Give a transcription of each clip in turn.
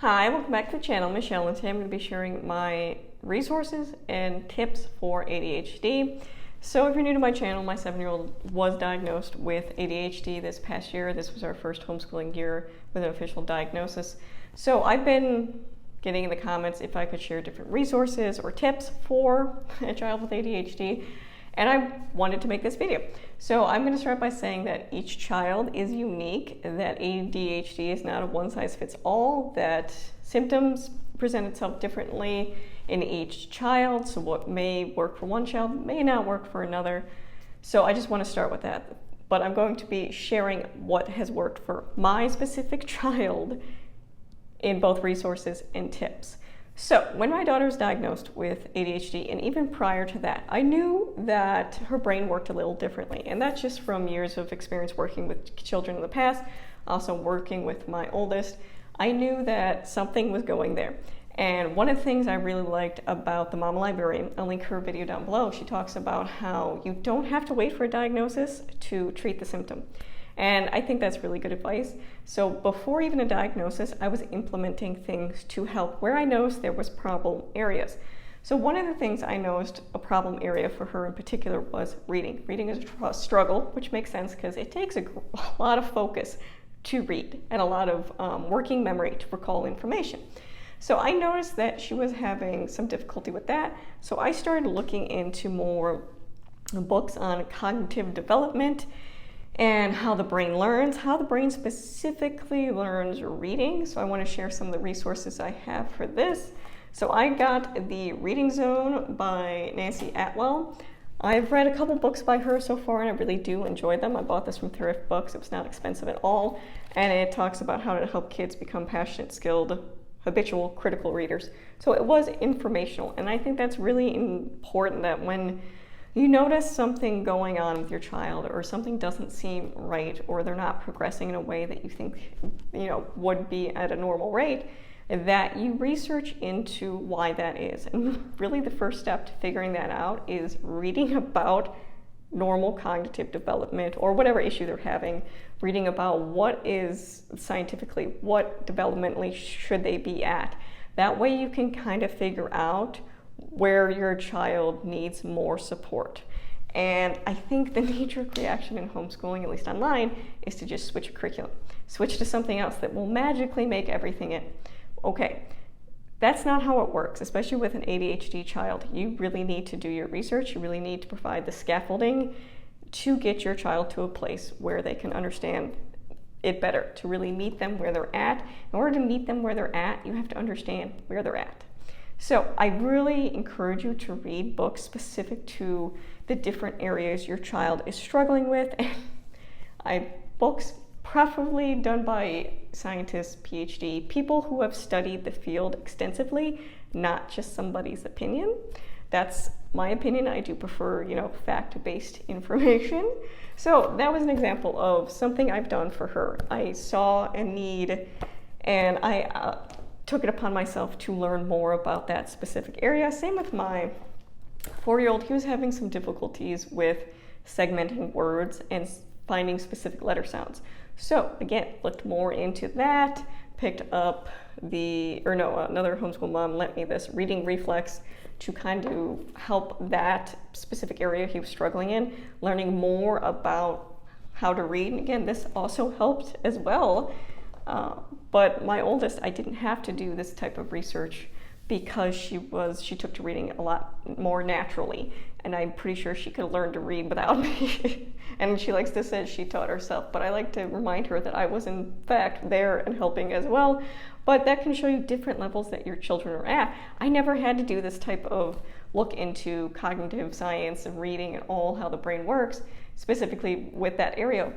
Hi, welcome back to the channel. Michelle, and today I'm going to be sharing my resources and tips for ADHD. So if you're new to my channel, my 7-year-old was diagnosed with ADHD this past year. This was our first homeschooling year with an official diagnosis. So I've been getting in the comments if I could share different resources or tips for a child with ADHD, and I wanted to make this video. So I'm going to start by saying that each child is unique, that ADHD is not a one-size-fits-all, that symptoms present itself differently in each child, so what may work for one child may not work for another. So I just want to start with that. But I'm going to be sharing what has worked for my specific child in both resources and tips. So when my daughter was diagnosed with ADHD, and even prior to that, I knew that her brain worked a little differently. And that's just from years of experience working with children in the past, also working with my oldest. I knew that something was going there. And one of the things I really liked about the Mama Librarian, I'll link her video down below, she talks about how you don't have to wait for a diagnosis to treat the symptom. And I think that's really good advice. So before even a diagnosis, I was implementing things to help where I noticed there was problem areas. So one of the things I noticed a problem area for her in particular was reading. Reading is a struggle, which makes sense because it takes a lot of focus to read and a lot of working memory to recall information. So I noticed that she was having some difficulty with that. So I started looking into more books on cognitive development and how the brain learns, how the brain specifically learns reading. So I want to share some of the resources I have for this. So I got the Reading Zone by Nancy Atwell. I've read a couple books by her so far, and I really do enjoy them. I bought this from Thrift Books. It was not expensive at all. And it talks about how to help kids become passionate, skilled, habitual, critical readers. So it was informational. And I think that's really important, that when you notice something going on with your child, or something doesn't seem right, or they're not progressing in a way that you think would be at a normal rate, that you research into why that is. And really the first step to figuring that out is reading about normal cognitive development, or whatever issue they're having, reading about what is scientifically, what developmentally should they be at. That way you can kind of figure out where your child needs more support. And I think the knee-jerk reaction in homeschooling, at least online, is to just switch a curriculum. Switch to something else that will magically make everything in. Okay, that's not how it works, especially with an ADHD child. You really need to do your research. You really need to provide the scaffolding to get your child to a place where they can understand it better, to really meet them where they're at. In order to meet them where they're at, you have to understand where they're at. So I really encourage you to read books specific to the different areas your child is struggling with. Books preferably done by scientists, PhD, people who have studied the field extensively, not just somebody's opinion. That's my opinion. I do prefer, fact-based information. So that was an example of something I've done for her. I saw a need, and I took it upon myself to learn more about that specific area. Same with my 4-year-old. He was having some difficulties with segmenting words and finding specific letter sounds. So again, looked more into that, picked up another homeschool mom lent me this Reading Reflex to kind of help that specific area he was struggling in, learning more about how to read. And again, this also helped as well. But my oldest, I didn't have to do this type of research because she took to reading a lot more naturally, and I'm pretty sure she could learn to read without me. And she likes to say she taught herself, but I like to remind her that I was in fact there and helping as well. But that can show you different levels that your children are at. I never had to do this type of look into cognitive science and reading and all how the brain works, specifically with that area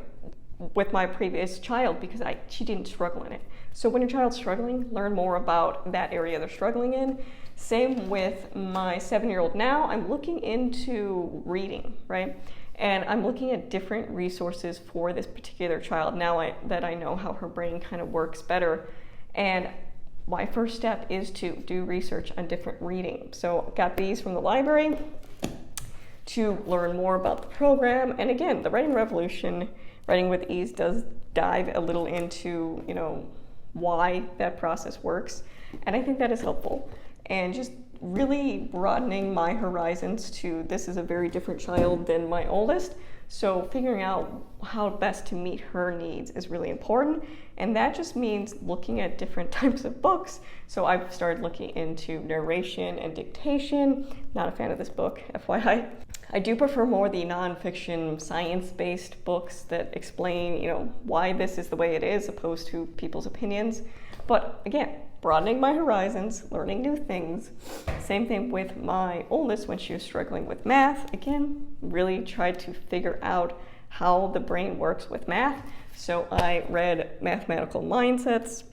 with my previous child, because she didn't struggle in it. So when your child's struggling, learn more about that area they're struggling in. Same with my 7-year-old now. I'm looking into reading, right? And I'm looking at different resources for this particular child now that I know how her brain kind of works better. And my first step is to do research on different reading. So got these from the library to learn more about the program. And again, the Writing Revolution, Writing with Ease, does dive a little into, why that process works. And I think that is helpful. And just really broadening my horizons to, this is a very different child than my oldest. So figuring out how best to meet her needs is really important. And that just means looking at different types of books. So I've started looking into narration and dictation. Not a fan of this book, FYI. I do prefer more the nonfiction science-based books that explain, why this is the way it is, opposed to people's opinions. But again, broadening my horizons, learning new things. Same thing with my oldest when she was struggling with math. Again, really tried to figure out how the brain works with math. So I read Mathematical Mindsets.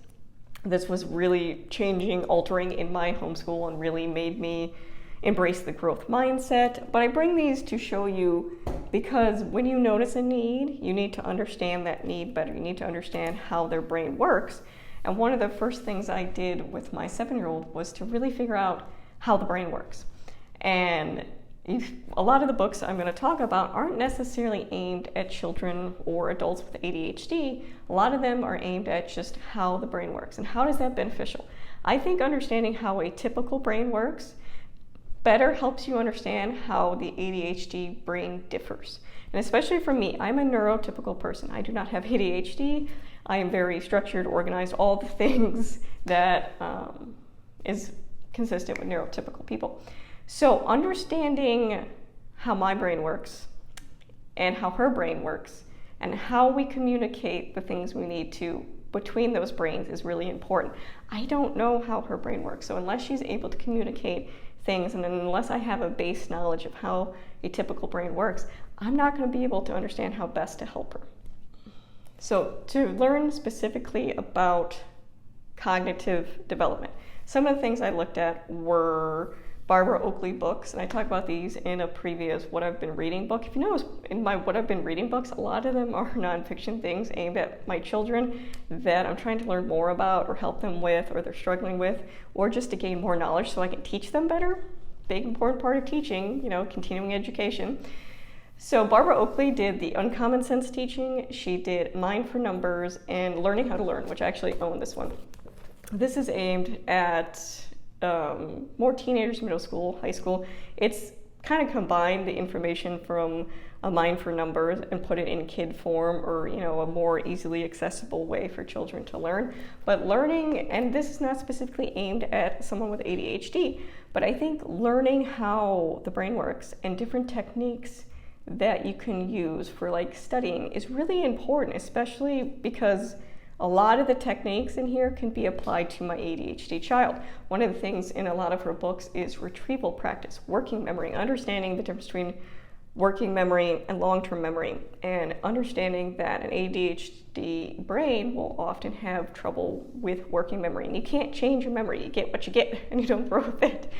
This was really changing, altering in my homeschool, and really made me embrace the growth mindset. But I bring these to show you, because when you notice a need, you need to understand that need better. You need to understand how their brain works. And one of the first things I did with my 7-year-old was to really figure out how the brain works. And a lot of the books I'm going to talk about aren't necessarily aimed at children or adults with ADHD. A lot of them are aimed at just how the brain works and how is that beneficial. I think understanding how a typical brain works better helps you understand how the ADHD brain differs. And especially for me, I'm a neurotypical person. I do not have ADHD. I am very structured, organized, all the things that is consistent with neurotypical people. So understanding how my brain works and how her brain works and how we communicate the things we need to between those brains is really important. I don't know how her brain works, so unless she's able to communicate things, and unless I have a base knowledge of how a typical brain works, I'm not going to be able to understand how best to help her. So to learn specifically about cognitive development, some of the things I looked at were Barbara Oakley books, and I talk about these in a previous What I've Been Reading book. If you notice, in my What I've Been Reading books, a lot of them are nonfiction things aimed at my children that I'm trying to learn more about or help them with, or they're struggling with, or just to gain more knowledge so I can teach them better. Big important part of teaching, continuing education. So Barbara Oakley did the Uncommon Sense teaching. She did Mind for Numbers and Learning How to Learn, which I actually own this one. This is aimed at more teenagers, middle school, high school. It's kind of combined the information from a Mind for Numbers and put it in kid form, or a more easily accessible way for children to learn. But learning, and this is not specifically aimed at someone with ADHD, but I think learning how the brain works and different techniques that you can use for studying is really important, especially because a lot of the techniques in here can be applied to my ADHD child. One of the things in a lot of her books is retrieval practice, working memory, understanding the difference between working memory and long-term memory, and understanding that an ADHD brain will often have trouble with working memory. And you can't change your memory. You get what you get and you don't throw a fit.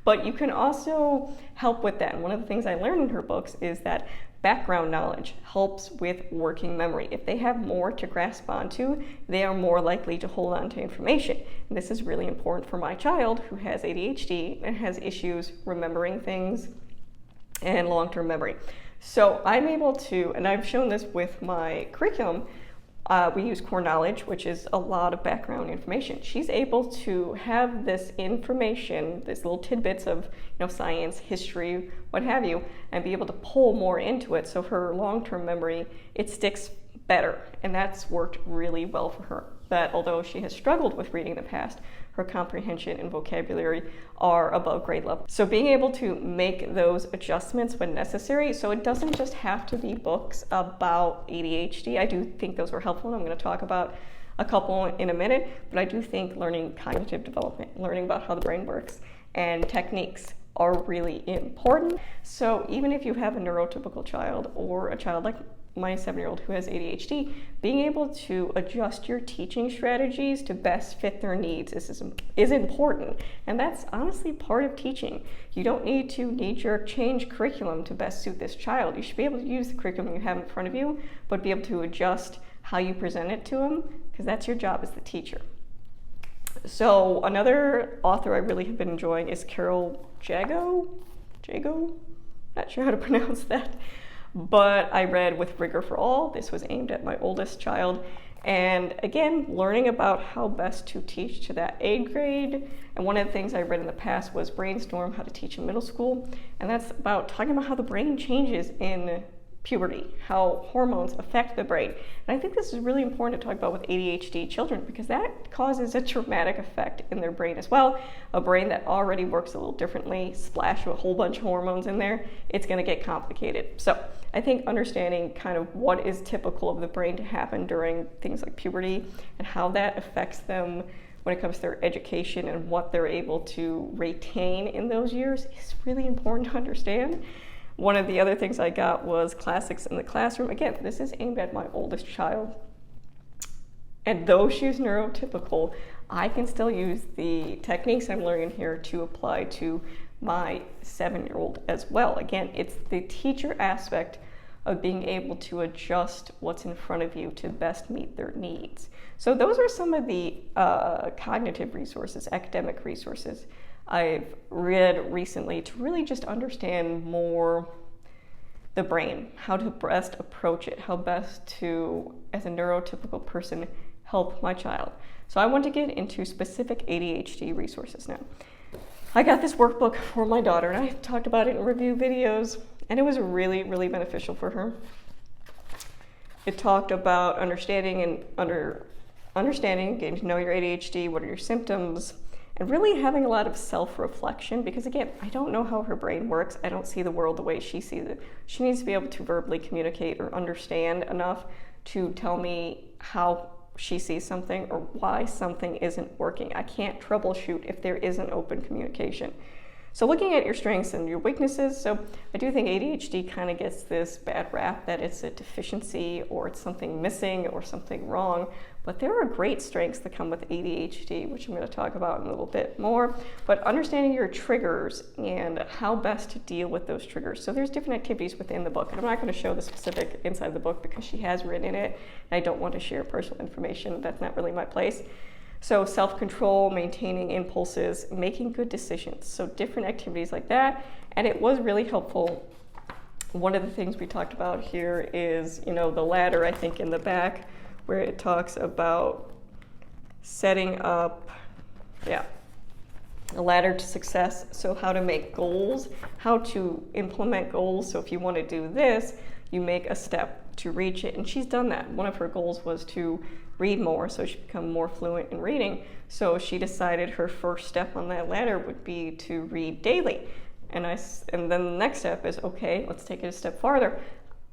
But you can also help with that. And one of the things I learned in her books is that background knowledge helps with working memory. If they have more to grasp onto, they are more likely to hold on to information. And this is really important for my child who has ADHD and has issues remembering things and long-term memory. So I'm able to, and I've shown this with my curriculum, we use core knowledge, which is a lot of background information. She's able to have this information, these little tidbits of science, history, what have you, and be able to pull more into it. So her long-term memory, it sticks better, and that's worked really well for her. That although she has struggled with reading in the past, her comprehension and vocabulary are above grade level. So being able to make those adjustments when necessary, so it doesn't just have to be books about ADHD. I do think those are helpful, and I'm going to talk about a couple in a minute, but I do think learning cognitive development, learning about how the brain works, and techniques are really important. So even if you have a neurotypical child or a child like my 7-year-old who has ADHD, being able to adjust your teaching strategies to best fit their needs is important. And that's honestly part of teaching. You don't need to knee-jerk change curriculum to best suit this child. You should be able to use the curriculum you have in front of you, but be able to adjust how you present it to them, because that's your job as the teacher. So another author I really have been enjoying is Carol Jago? Not sure how to pronounce that. But I read With Rigor for All. This was aimed at my oldest child. And again, learning about how best to teach to that 8th grade. And one of the things I read in the past was Brainstorm, How to Teach in Middle School. And that's about talking about how the brain changes in puberty, how hormones affect the brain. And I think this is really important to talk about with ADHD children because that causes a traumatic effect in their brain as well. A brain that already works a little differently, splash a whole bunch of hormones in there, it's going to get complicated. So I think understanding kind of what is typical of the brain to happen during things like puberty and how that affects them when it comes to their education and what they're able to retain in those years is really important to understand. One of the other things I got was Classics in the Classroom. Again, this is aimed at my oldest child. And though she's neurotypical, I can still use the techniques I'm learning here to apply to my 7-year-old as well. Again, it's the teacher aspect of being able to adjust what's in front of you to best meet their needs. So those are some of the cognitive resources, academic resources I've read recently to really just understand more the brain, how to best approach it, how best to, as a neurotypical person, help my child. So I want to get into specific ADHD resources now. I got this workbook for my daughter, and I talked about it in review videos, and it was really, really beneficial for her. It talked about understanding, getting to know your ADHD, what are your symptoms, and really having a lot of self-reflection because, again, I don't know how her brain works. I don't see the world the way she sees it. She needs to be able to verbally communicate or understand enough to tell me how she sees something or why something isn't working. I can't troubleshoot if there isn't open communication. So looking at your strengths and your weaknesses, so I do think ADHD kind of gets this bad rap that it's a deficiency or it's something missing or something wrong, but there are great strengths that come with ADHD, which I'm going to talk about in a little bit more, but understanding your triggers and how best to deal with those triggers. So there's different activities within the book, and I'm not going to show the specific inside of the book because she has written in it, and I don't want to share personal information. That's not really my place. So self-control, maintaining impulses, making good decisions. So different activities like that. And it was really helpful. One of the things we talked about here is, the ladder, I think, in the back, where it talks about setting up, a ladder to success. So how to make goals, how to implement goals. So if you want to do this, you make a step to reach it. And she's done that. One of her goals was to read more, so she become more fluent in reading. So she decided her first step on that ladder would be to read daily. And then the next step is, okay, let's take it a step farther.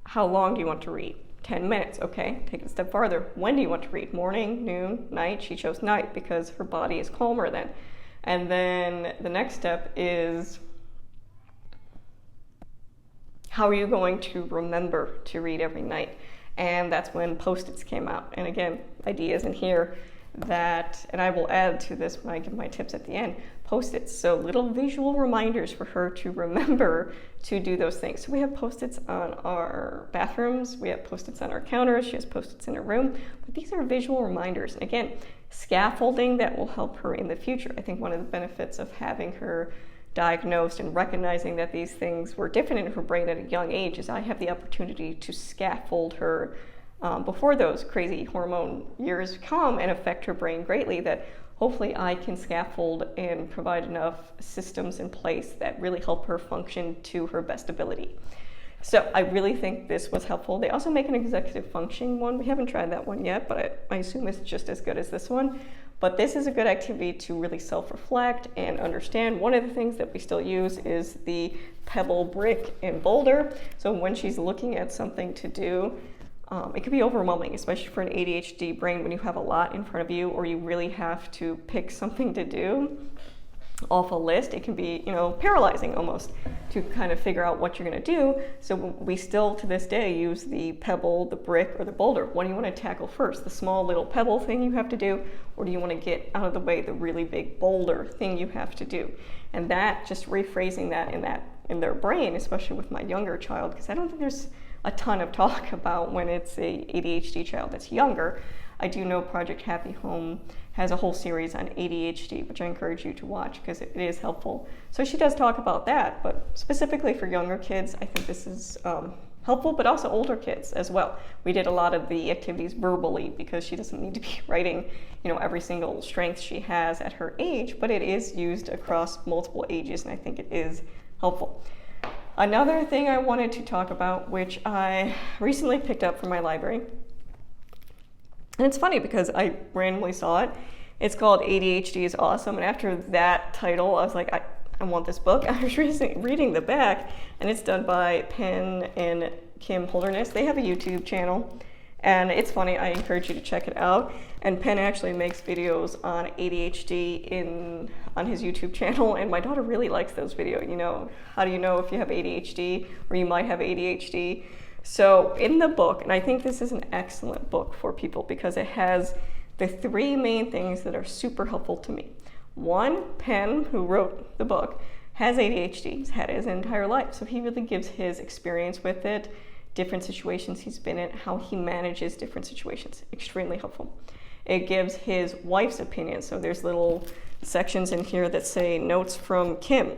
How long do you want to read? 10 minutes. Okay, take it a step farther. When do you want to read? Morning, noon, night? She chose night because her body is calmer then. And then the next step is, how are you going to remember to read every night? And that's when Post-its came out. And again, ideas in here that, and I will add to this when I give my tips at the end, Post-its. So little visual reminders for her to remember to do those things. So we have Post-its on our bathrooms. We have Post-its on our counters. She has Post-its in her room. But these are visual reminders. And again, scaffolding that will help her in the future. I think one of the benefits of having her diagnosed and recognizing that these things were different in her brain at a young age is I have the opportunity to scaffold her before those crazy hormone years come and affect her brain greatly, that hopefully I can scaffold and provide enough systems in place that really help her function to her best ability. So I really think this was helpful. They also make an executive functioning one. We haven't tried that one yet, but I assume it's just as good as this one. But this is a good activity to really self-reflect and understand. One of the things that we still use is the pebble, brick, and boulder. So when she's looking at something to do, it can be overwhelming, especially for an ADHD brain when you have a lot in front of you or you really have to pick something to do off a list. It can be, paralyzing almost to kind of figure out what you're going to do. So we still to this day use the pebble, the brick, or the boulder. What do you want to tackle first? The small little pebble thing you have to do, or do you want to get out of the way the really big boulder thing you have to do? And that, just rephrasing that in their brain, especially with my younger child, because I don't think there's a ton of talk about when it's a ADHD child that's younger. I do know Project Happy Home has a whole series on ADHD, which I encourage you to watch because it is helpful. So she does talk about that, but specifically for younger kids, I think this is helpful, but also older kids as well. We did a lot of the activities verbally because she doesn't need to be writing, every single strength she has at her age, but it is used across multiple ages, and I think it is helpful. Another thing I wanted to talk about, which I recently picked up from my library, and it's funny because I randomly saw it. It's called ADHD is Awesome, and after that title, I was like, I want this book. I was reading the back, and it's done by Penn and Kim Holderness. They have a YouTube channel, and it's funny. I encourage you to check it out. And Penn actually makes videos on ADHD on his YouTube channel, and my daughter really likes those videos. How do you know if you have ADHD or you might have ADHD? So in the book, and I think this is an excellent book for people because it has the three main things that are super helpful to me. One, Penn, who wrote the book, has ADHD. He's had it his entire life. So he really gives his experience with it, different situations he's been in, how he manages different situations. Extremely helpful. It gives his wife's opinion. So there's little sections in here that say notes from Kim,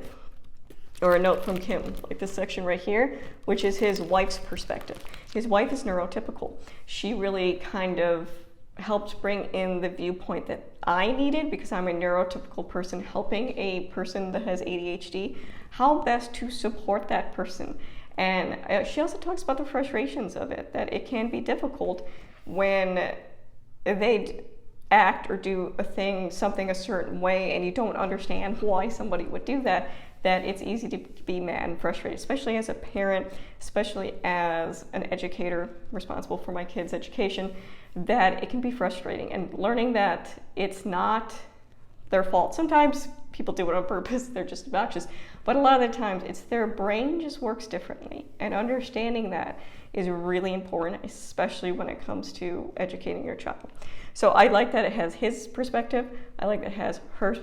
or a note from Kim, like this section right here, which is his wife's perspective. His wife is neurotypical. She really kind of helped bring in the viewpoint that I needed because I'm a neurotypical person helping a person that has ADHD, how best to support that person. And she also talks about the frustrations of it, that it can be difficult when they act or do something a certain way and you don't understand why somebody would do that it's easy to be mad and frustrated, especially as a parent, especially as an educator responsible for my kids' education, that it can be frustrating. And learning that it's not their fault. Sometimes people do it on purpose, they're just obnoxious, but a lot of the times it's their brain just works differently. And understanding that is really important, especially when it comes to educating your child. So I like that it has his perspective, I like that it has her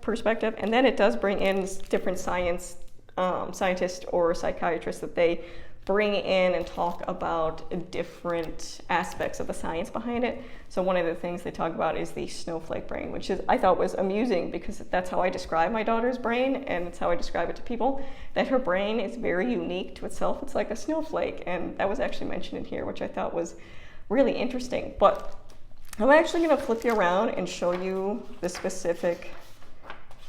perspective, and then it does bring in different scientists or psychiatrists that they bring in and talk about different aspects of the science behind it. So one of the things they talk about is the snowflake brain, which I thought was amusing because that's how I describe my daughter's brain, and it's how I describe it to people, that her brain is very unique to itself. It's like a snowflake, and that was actually mentioned in here, which I thought was really interesting. But I'm actually going to flip you around and show you the specific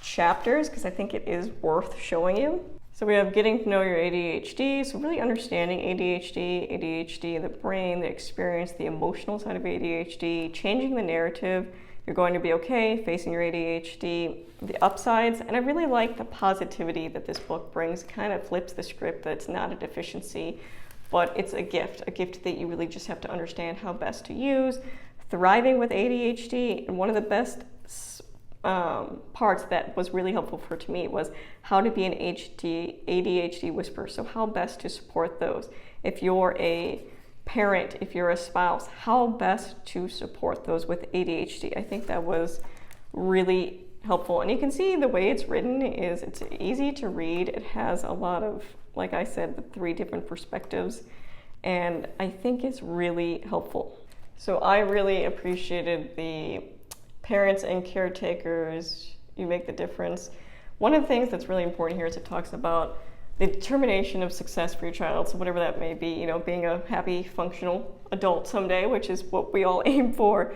chapters because I think it is worth showing you. So we have getting to know your ADHD, so really understanding ADHD, the brain, the experience, the emotional side of ADHD, changing the narrative, you're going to be okay, facing your ADHD, the upsides, and I really like the positivity that this book brings, kind of flips the script that it's not a deficiency, but it's a gift that you really just have to understand how best to use. Thriving with ADHD, and one of the best parts that was really helpful to me was how to be an ADHD whisperer. So how best to support those. If you're a parent, if you're a spouse, how best to support those with ADHD. I think that was really helpful. And you can see the way it's written is it's easy to read. It has a lot of, like I said, the three different perspectives. And I think it's really helpful. So I really appreciated the parents and caretakers, you make the difference. One of the things that's really important here is it talks about the determination of success for your child. So whatever that may be, being a happy, functional adult someday, which is what we all aim for.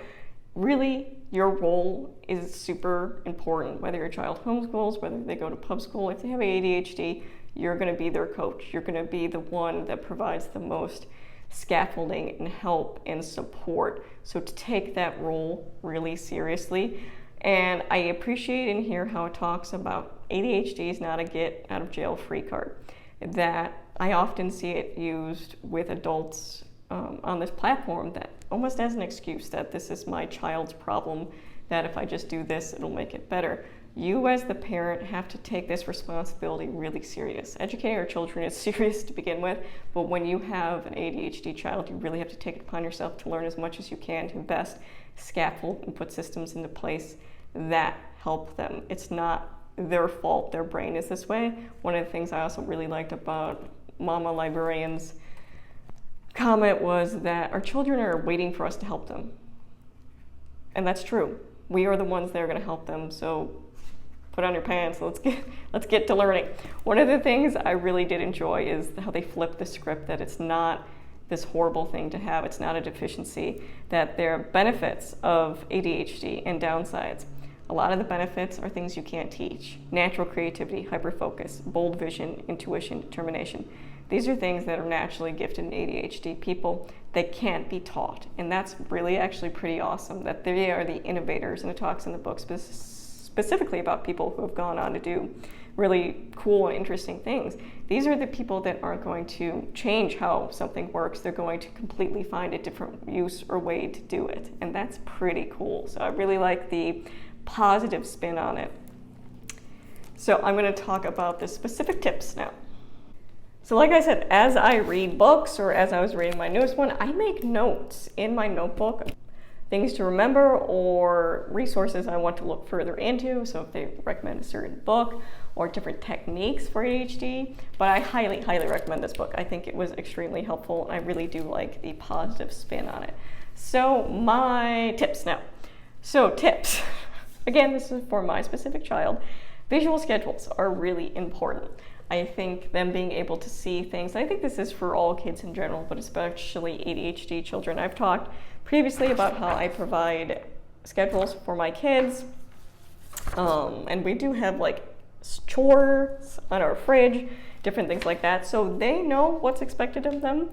Really, your role is super important, whether your child homeschools, whether they go to pub school. If they have ADHD, you're going to be their coach. You're going to be the one that provides the most scaffolding and help and support. So to take that role really seriously. And I appreciate in here how it talks about ADHD is not a get out of jail free card. That I often see it used with adults on this platform that almost as an excuse that this is my child's problem, that if I just do this, it'll make it better. You as the parent have to take this responsibility really serious. Educating our children is serious to begin with, but when you have an ADHD child, you really have to take it upon yourself to learn as much as you can to best scaffold and put systems into place that help them. It's not their fault their brain is this way. One of the things I also really liked about Mama Librarian's comment was that our children are waiting for us to help them. And that's true. We are the ones that are going to help them. So put on your pants, let's get to learning. One of the things I really did enjoy is how they flipped the script, that it's not this horrible thing to have, it's not a deficiency, that there are benefits of ADHD and downsides. A lot of the benefits are things you can't teach. Natural creativity, hyperfocus, bold vision, intuition, determination. These are things that are naturally gifted in ADHD people that can't be taught. And that's really actually pretty awesome, that they are the innovators. And it talks in the book specifically about people who have gone on to do really cool and interesting things. These are the people that aren't going to change how something works. They're going to completely find a different use or way to do it. And that's pretty cool. So I really like the positive spin on it. So I'm going to talk about the specific tips now. So like I said, as I read books, or as I was reading my newest one, I make notes in my notebook, things to remember or resources I want to look further into. So if they recommend a certain book or different techniques for ADHD, but I highly, highly recommend this book. I think it was extremely helpful, and I really do like the positive spin on it. So my tips now. So tips, again, this is for my specific child. Visual schedules are really important. I think them being able to see things, I think this is for all kids in general, but especially ADHD children. I've talked previously about how I provide schedules for my kids, and we do have like chores on our fridge, different things like that, so they know what's expected of them.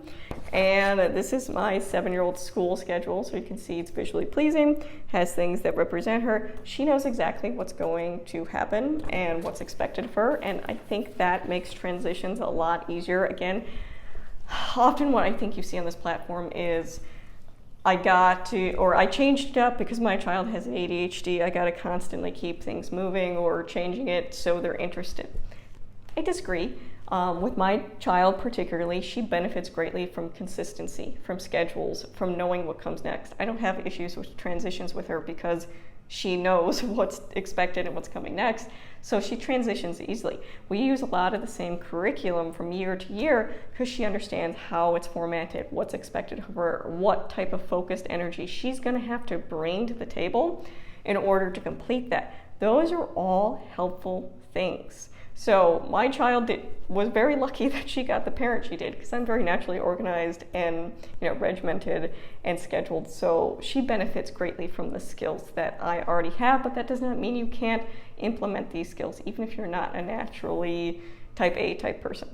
And this is my 7-year-old school schedule, so you can see it's visually pleasing, has things that represent her. She knows exactly what's going to happen and what's expected of her, and I think that makes transitions a lot easier. Again, often what I think you see on this platform is I changed it up because my child has ADHD. I got to constantly keep things moving or changing it so they're interested. I disagree. With my child particularly, she benefits greatly from consistency, from schedules, from knowing what comes next. I don't have issues with transitions with her because she knows what's expected and what's coming next, so she transitions easily. We use a lot of the same curriculum from year to year because she understands how it's formatted, what's expected of her, what type of focused energy she's going to have to bring to the table in order to complete that. Those are all helpful things. So my child was very lucky that she got the parent she did, because I'm very naturally organized and regimented and scheduled. So she benefits greatly from the skills that I already have, but that does not mean you can't implement these skills, even if you're not a naturally type A type person.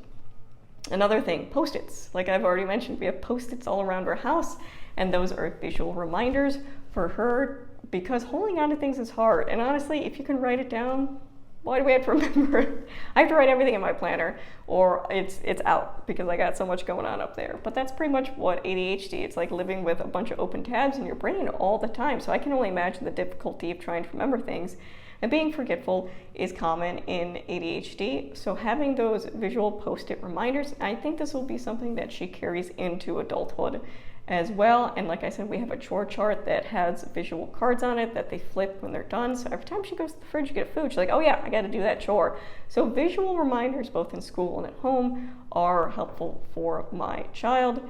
Another thing, Post-its. Like I've already mentioned, we have Post-its all around our house, and those are visual reminders for her, because holding on to things is hard. And honestly, if you can write it down, why do we have to remember it? I have to write everything in my planner, or it's out because I got so much going on up there. But that's pretty much what ADHD, it's like living with a bunch of open tabs in your brain all the time. So I can only imagine the difficulty of trying to remember things. And being forgetful is common in ADHD. So having those visual Post-it reminders, I think this will be something that she carries into adulthood as well. And like I said, we have a chore chart that has visual cards on it that they flip when they're done. So every time she goes to the fridge to get food, she's like, oh yeah, I got to do that chore. So visual reminders both in school and at home are helpful for my child.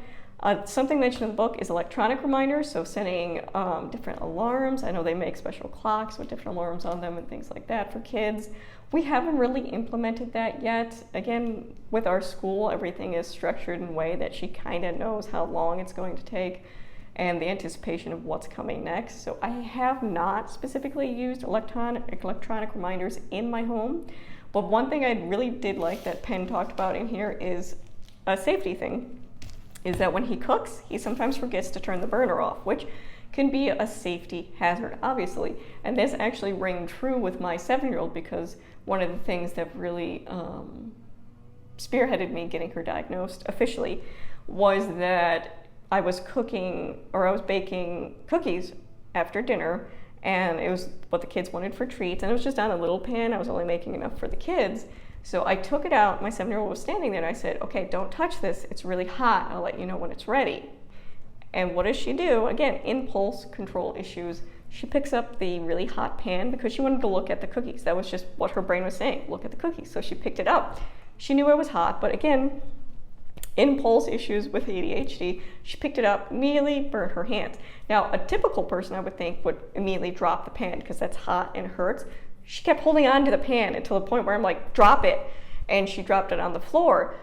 Something mentioned in the book is electronic reminders, so setting different alarms. I know they make special clocks with different alarms on them and things like that for kids. We haven't really implemented that yet. Again, with our school, everything is structured in a way that she kind of knows how long it's going to take and the anticipation of what's coming next. So I have not specifically used electronic reminders in my home. But one thing I really did like that Penn talked about in here is a safety thing, is that when he cooks, he sometimes forgets to turn the burner off, which can be a safety hazard, obviously. And this actually rang true with my 7-year-old, because one of the things that really spearheaded me getting her diagnosed officially was that I was baking cookies after dinner, and it was what the kids wanted for treats, and it was just on a little pan. I was only making enough for the kids. So I took it out, my 7-year-old was standing there, and I said, okay, don't touch this, it's really hot, I'll let you know when it's ready. And what does she do? Again, impulse control issues. She picks up the really hot pan because she wanted to look at the cookies. That was just what her brain was saying, look at the cookies. So she picked it up. She knew it was hot, but again, impulse issues with ADHD. She picked it up, immediately burned her hands. Now, a typical person, I would think, would immediately drop the pan because that's hot and hurts. she kept holding on to the pan until the point where I'm like, drop it. And she dropped it on the floor.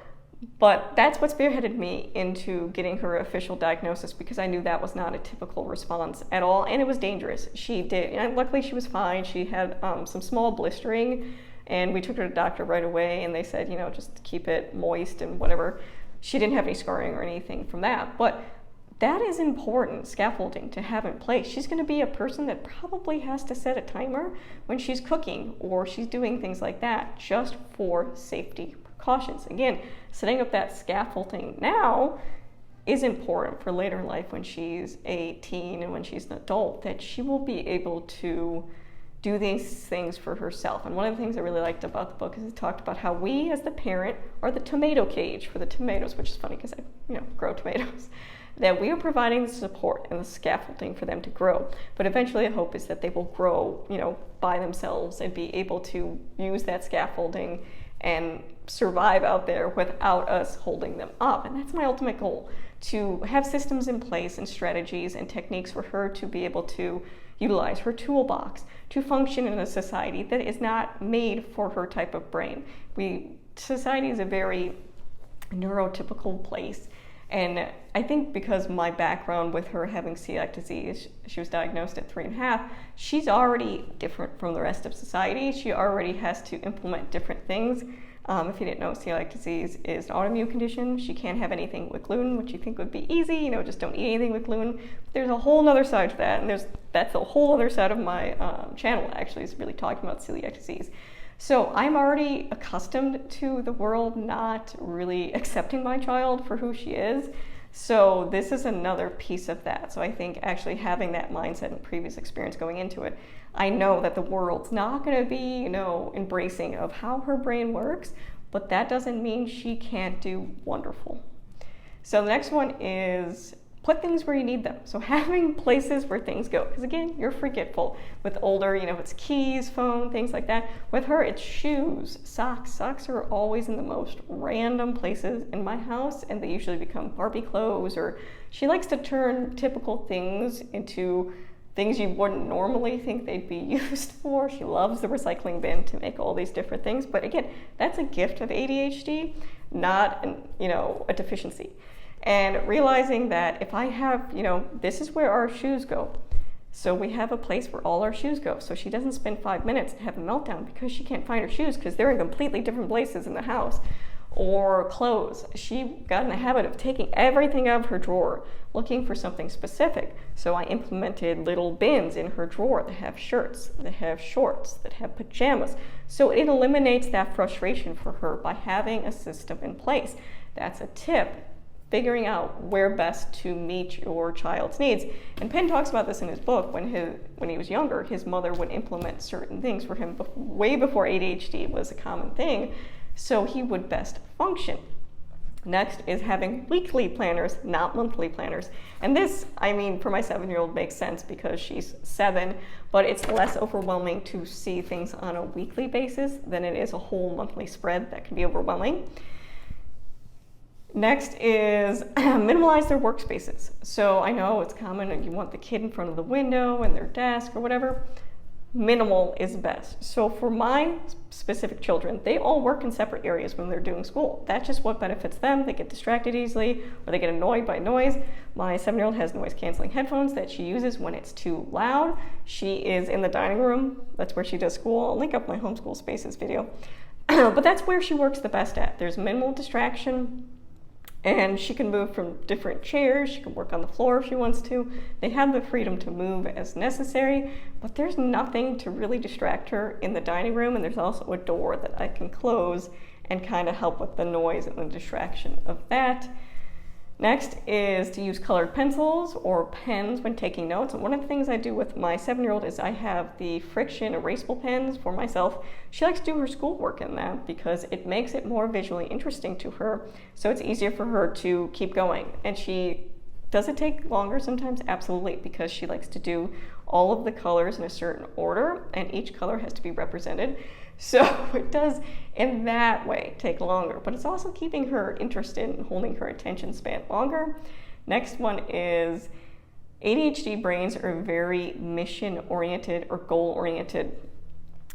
But that's what spearheaded me into getting her official diagnosis, because I knew that was not a typical response at all, and it was dangerous. She did, and luckily she was fine. She had some small blistering, and we took her to the doctor right away, and they said, you know, just keep it moist and whatever. She didn't have any scarring or anything from that, but that is important scaffolding to have in place. She's going to be a person that probably has to set a timer when she's cooking or she's doing things like that, just for safety precautions. Again, setting up that scaffolding now is important for later in life when she's a teen and when she's an adult, that she will be able to do these things for herself. And one of the things I really liked about the book is it talked about how we as the parent are the tomato cage for the tomatoes, which is funny because I grow tomatoes, that we are providing the support and the scaffolding for them to grow. But eventually the hope is that they will grow, by themselves and be able to use that scaffolding and survive out there without us holding them up. And that's my ultimate goal, to have systems in place and strategies and techniques for her to be able to utilize her toolbox to function in a society that is not made for her type of brain. Society is a very neurotypical place. And I think because my background with her having celiac disease, she was diagnosed at 3.5, she's already different from the rest of society. She already has to implement different things. If you didn't know, celiac disease is an autoimmune condition. She can't have anything with gluten, which you think would be easy, just don't eat anything with gluten. There's a whole other side to that, and that's a whole other side of my channel, actually, is really talking about celiac disease. So I'm already accustomed to the world not really accepting my child for who she is. So this is another piece of that. So I think actually having that mindset and previous experience going into it, I know that the world's not going to be, embracing of how her brain works, but that doesn't mean she can't do wonderful. So the next one is put things where you need them. So having places where things go, because again, you're forgetful. With older, it's keys, phone, things like that. With her, it's shoes, socks. Socks are always in the most random places in my house, and they usually become Barbie clothes, or she likes to turn typical things into things you wouldn't normally think they'd be used for. She loves the recycling bin to make all these different things. But again, that's a gift of ADHD, not a deficiency. And realizing that if I have, this is where our shoes go. So we have a place where all our shoes go. So she doesn't spend 5 minutes and have a meltdown because she can't find her shoes because they're in completely different places in the house. Or clothes. She got in the habit of taking everything out of her drawer, looking for something specific. So I implemented little bins in her drawer that have shirts, that have shorts, that have pajamas. So it eliminates that frustration for her by having a system in place. That's a tip. Figuring out where best to meet your child's needs. And Penn talks about this in his book. When he was younger, his mother would implement certain things for him way before ADHD was a common thing, so he would best function. Next is having weekly planners, not monthly planners. And this, for my 7-year-old makes sense because she's 7, but it's less overwhelming to see things on a weekly basis than it is a whole monthly spread that can be overwhelming. Next is minimize their workspaces. So I know it's common and you want the kid in front of the window and their desk or whatever. Minimal is best. So for my specific children, they all work in separate areas when they're doing school. That's just what benefits them. They get distracted easily or they get annoyed by noise. My 7-year-old has noise canceling headphones that she uses when it's too loud. She is in the dining room. That's where she does school. I'll link up my homeschool spaces video. But that's where she works the best at. There's minimal distraction. And she can move from different chairs. She can work on the floor if she wants to. They have the freedom to move as necessary, but there's nothing to really distract her in the dining room. And there's also a door that I can close and kind of help with the noise and the distraction of that. Next is to use colored pencils or pens when taking notes. And one of the things I do with my 7-year-old is I have the friction erasable pens for myself. She likes to do her schoolwork in that because it makes it more visually interesting to her. So it's easier for her to keep going. And does it take longer sometimes? Absolutely, because she likes to do all of the colors in a certain order and each color has to be represented. So it does, in that way, take longer, but it's also keeping her interested and holding her attention span longer. Next one is ADHD brains are very mission-oriented or goal-oriented.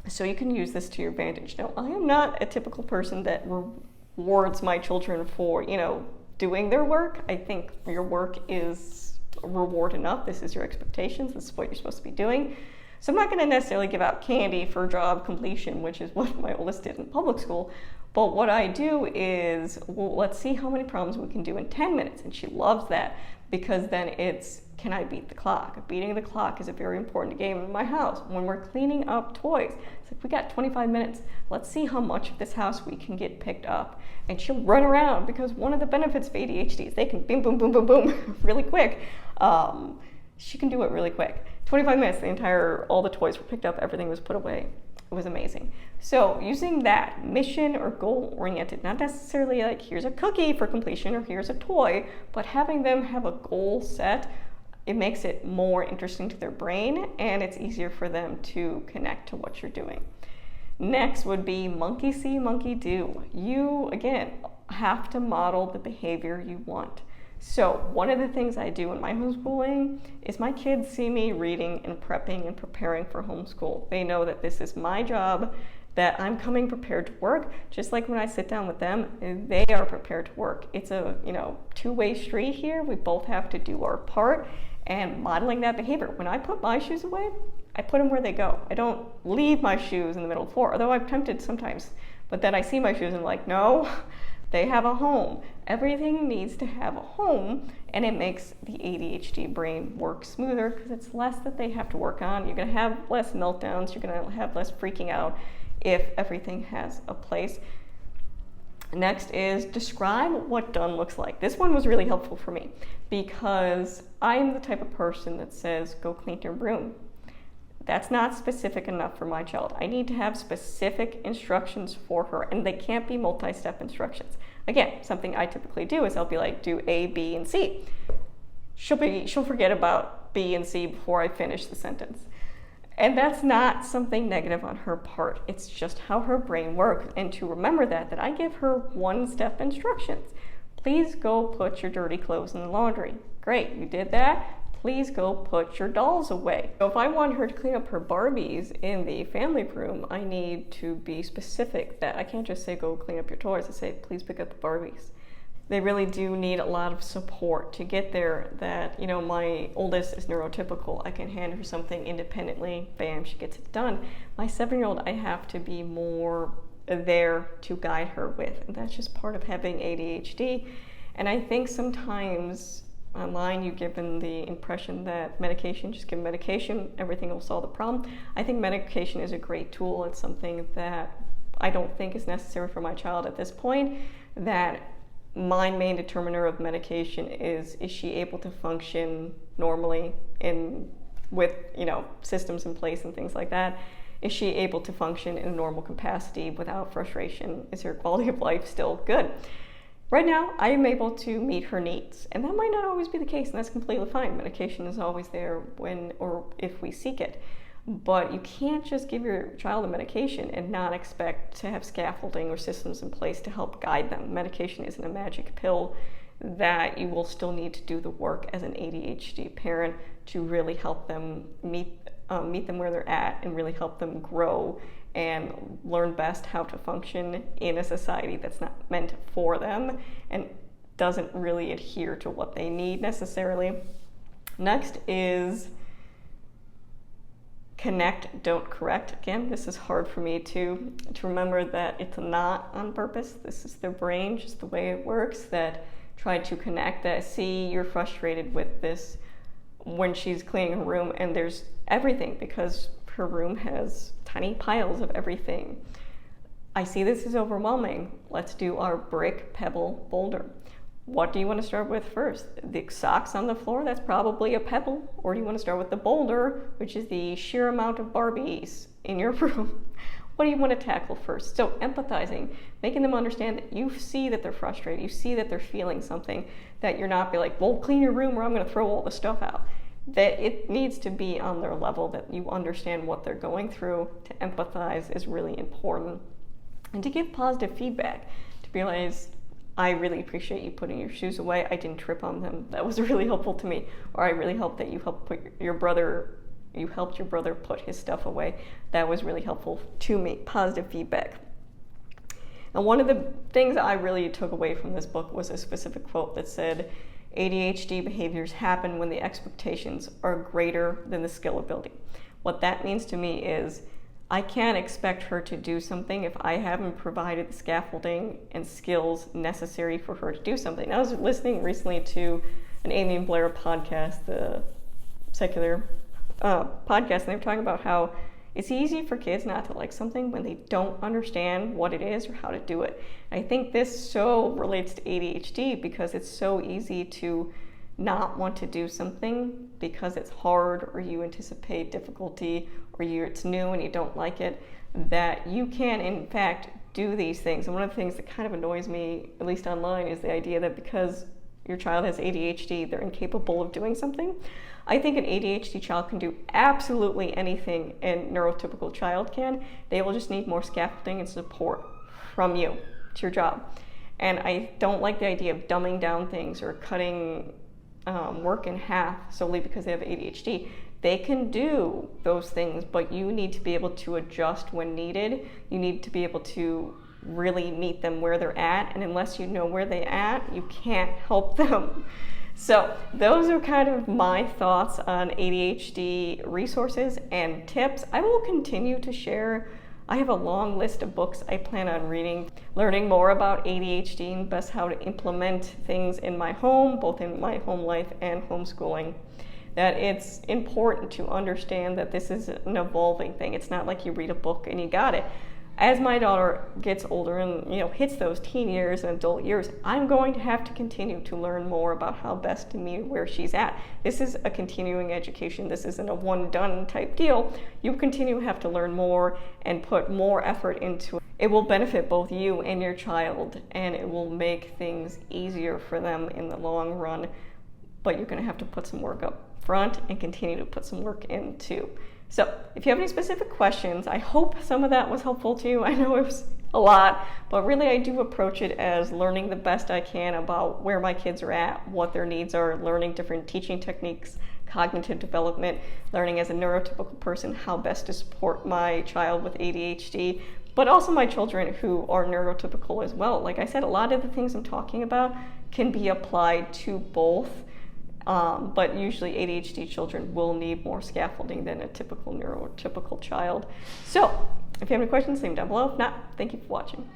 So you can use this to your advantage. Now, I am not a typical person that rewards my children for, doing their work. I think your work is reward enough. This is your expectations. This is what you're supposed to be doing. So I'm not going to necessarily give out candy for job completion, which is what my oldest did in public school. But what I do is, well, let's see how many problems we can do in 10 minutes. And she loves that, because then it's, can I beat the clock? Beating the clock is a very important game in my house. When we're cleaning up toys, it's like, we got 25 minutes. Let's see how much of this house we can get picked up. And she'll run around, because one of the benefits of ADHD is they can boom, boom, boom, boom, boom, really quick. She can do it really quick. 25 minutes, all the toys were picked up, everything was put away. It was amazing. So using that mission or goal oriented, not necessarily like here's a cookie for completion or here's a toy, but having them have a goal set, it makes it more interesting to their brain, and it's easier for them to connect to what you're doing. Next would be monkey see, monkey do. You, again, have to model the behavior you want. So one of the things I do in my homeschooling is my kids see me reading and prepping and preparing for homeschool. They know that this is my job, that I'm coming prepared to work. Just like when I sit down with them, they are prepared to work. It's a two-way street here. We both have to do our part, and modeling that behavior. When I put my shoes away, I put them where they go. I don't leave my shoes in the middle of the floor, although I'm tempted sometimes. But then I see my shoes and I'm like, no, they have a home. Everything needs to have a home, and it makes the ADHD brain work smoother, because it's less that they have to work on. You're gonna have less meltdowns, you're gonna have less freaking out if everything has a place. Next is describe what done looks like. This one was really helpful for me, because I'm the type of person that says, go clean your room. That's not specific enough for my child. I need to have specific instructions for her, and they can't be multi-step instructions. Again, something I typically do is I'll be like, do A, B, and C. She'll forget about B and C before I finish the sentence. And that's not something negative on her part. It's just how her brain works. And to remember that I give her one-step instructions. Please go put your dirty clothes in the laundry. Great, you did that. Please go put your dolls away. So if I want her to clean up her Barbies in the family room, I need to be specific that I can't just say, go clean up your toys. I say, please pick up the Barbies. They really do need a lot of support to get there. That, my oldest is neurotypical. I can hand her something independently, bam, she gets it done. My 7-year-old, I have to be more there to guide her with. And that's just part of having ADHD. And I think sometimes online you've given the impression that medication, just give medication, everything will solve the problem. I think medication is a great tool. It's something that I don't think is necessary for my child at this point. That my main determiner of medication is she able to function normally with systems in place and things like that? Is she able to function in a normal capacity without frustration? Is her quality of life still good? Right now, I am able to meet her needs, and that might not always be the case, and that's completely fine. Medication is always there when or if we seek it. But you can't just give your child a medication and not expect to have scaffolding or systems in place to help guide them. Medication isn't a magic pill. That you will still need to do the work as an ADHD parent to really help them meet them where they're at, and really help them grow and learn best how to function in a society that's not meant for them and doesn't really adhere to what they need necessarily. Next is connect, don't correct. Again, this is hard for me to remember that it's not on purpose. This is their brain, just the way it works, that try to connect, that see you're frustrated with this when she's cleaning her room and there's everything, because her room has tiny piles of everything. I see this is overwhelming. Let's do our brick, pebble, boulder. What do you want to start with first? The socks on the floor, that's probably a pebble. Or do you want to start with the boulder, which is the sheer amount of Barbies in your room? What do you want to tackle first? So empathizing, making them understand that you see that they're frustrated, you see that they're feeling something, that you're not be like, well, clean your room or I'm going to throw all the stuff out. That it needs to be on their level, that you understand what they're going through. To empathize is really important. And to give positive feedback, to realize, I really appreciate you putting your shoes away. I didn't trip on them. That was really helpful to me. Or I really hope that you helped put your brother you helped your brother put his stuff away. That was really helpful to me. Positive feedback. And one of the things I really took away from this book was a specific quote that said, ADHD behaviors happen when the expectations are greater than the skill ability. What that means to me is I can't expect her to do something if I haven't provided the scaffolding and skills necessary for her to do something. I was listening recently to an Amy and Blair podcast, the secular podcast, and they were talking about how it's easy for kids not to like something when they don't understand what it is or how to do it. I think this so relates to ADHD because it's so easy to not want to do something because it's hard or you anticipate difficulty or it's new and you don't like it, that you can in fact do these things. And one of the things that kind of annoys me, at least online, is the idea that because your child has ADHD, they're incapable of doing something. I think an ADHD child can do absolutely anything a neurotypical child can. They will just need more scaffolding and support from you. It's your job. And I don't like the idea of dumbing down things or cutting work in half solely because they have ADHD. They can do those things, but you need to be able to adjust when needed. You need to be able to really meet them where they're at, and unless you know where they're at, you can't help them. So those are kind of my thoughts on ADHD resources and tips. I will continue to share. I have a long list of books I plan on reading, learning more about ADHD and best how to implement things in my home, both in my home life and homeschooling. That it's important to understand that this is an evolving thing. It's not like you read a book and you got it. As my daughter gets older and hits those teen years and adult years, I'm going to have to continue to learn more about how best to meet where she's at. This is a continuing education. This isn't a one-done type deal. You continue to have to learn more and put more effort into it. It will benefit both you and your child, and it will make things easier for them in the long run. But you're going to have to put some work up front and continue to put some work in too. So if you have any specific questions, I hope some of that was helpful to you. I know it was a lot, but really I do approach it as learning the best I can about where my kids are at, what their needs are, learning different teaching techniques, cognitive development, learning as a neurotypical person how best to support my child with ADHD, but also my children who are neurotypical as well. Like I said, a lot of the things I'm talking about can be applied to both. But usually ADHD children will need more scaffolding than a typical neurotypical child. So if you have any questions, leave them down below. If not, thank you for watching.